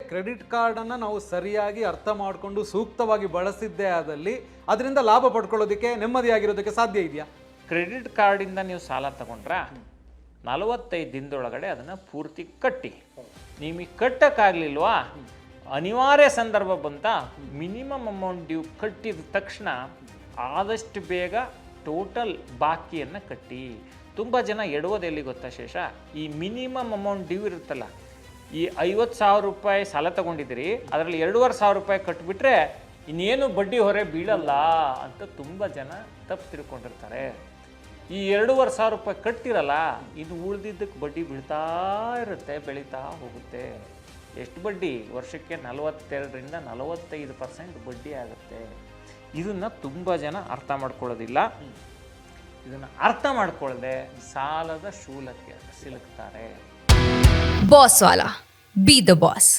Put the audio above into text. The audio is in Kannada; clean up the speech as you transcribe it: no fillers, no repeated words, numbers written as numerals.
ಕ್ರೆಡಿಟ್ ಕಾರ್ಡನ್ನು ನಾವು ಸರಿಯಾಗಿ ಅರ್ಥ ಮಾಡಿಕೊಂಡು ಸೂಕ್ತವಾಗಿ ಬಳಸಿದ್ದೇ ಆದಲ್ಲಿ ಅದರಿಂದ ಲಾಭ ಪಡ್ಕೊಳ್ಳೋದಕ್ಕೆ ನೆಮ್ಮದಿಯಾಗಿರೋದಕ್ಕೆ ಸಾಧ್ಯ ಇದೆಯಾ? ಕ್ರೆಡಿಟ್ ಕಾರ್ಡಿಂದ ನೀವು ಸಾಲ ತಗೊಂಡ್ರ 45 ದಿನದೊಳಗಡೆ ಅದನ್ನು ಪೂರ್ತಿ ಕಟ್ಟಿ. ನಿಮಗೆ ಕಟ್ಟಕ್ಕಾಗಲಿಲ್ವಾ, ಅನಿವಾರ್ಯ ಸಂದರ್ಭ ಬಂತ, ಮಿನಿಮಮ್ ಅಮೌಂಟ್ ಡ್ಯೂ ಕಟ್ಟಿದ ತಕ್ಷಣ ಆದಷ್ಟು ಬೇಗ ಟೋಟಲ್ ಬಾಕಿಯನ್ನು ಕಟ್ಟಿ. ತುಂಬ ಜನ ಎಡುವುದು ಎಲ್ಲಿ ಗೊತ್ತಾ ಶೇಷ, ಈ ಮಿನಿಮಮ್ ಅಮೌಂಟ್ ಡ್ಯೂ ಇರುತ್ತಲ್ಲ, ಈ 50,000 ರೂಪಾಯಿ ಸಾಲ ತಗೊಂಡಿದ್ದೀರಿ, ಅದರಲ್ಲಿ 2,500 ರೂಪಾಯಿ ಕಟ್ಟಿಬಿಟ್ರೆ ಇನ್ನೇನು ಬಡ್ಡಿ ಹೊರೆ ಬೀಳಲ್ಲ ಅಂತ ತುಂಬ ಜನ ತಪ್ಪು ತಿಳ್ಕೊಂಡಿರ್ತಾರೆ. ಈ 2,500 ರೂಪಾಯಿ ಕಟ್ಟಿರಲ್ಲ, ಇನ್ನು ಉಳಿದಿದ್ದಕ್ಕೆ ಬಡ್ಡಿ ಬೀಳ್ತಾ ಇರುತ್ತೆ, ಬೆಳೀತಾ ಹೋಗುತ್ತೆ. ಎಷ್ಟು ಬಡ್ಡಿ? ವರ್ಷಕ್ಕೆ 42ರಿಂದ 45% ಬಡ್ಡಿ ಆಗುತ್ತೆ. ಇದನ್ನು ತುಂಬ ಜನ ಅರ್ಥ ಮಾಡ್ಕೊಳ್ಳೋದಿಲ್ಲ. ಇದನ್ನು ಅರ್ಥ ಮಾಡ್ಕೊಳ್ಳದೆ ಸಾಲದ ಶೂಲಕ್ಕೆ ಸಿಲುಕ್ತಾರೆ. ಬಾಸ್ ವಾಲಾ, ಬಿ ದ ಬಾಸ್.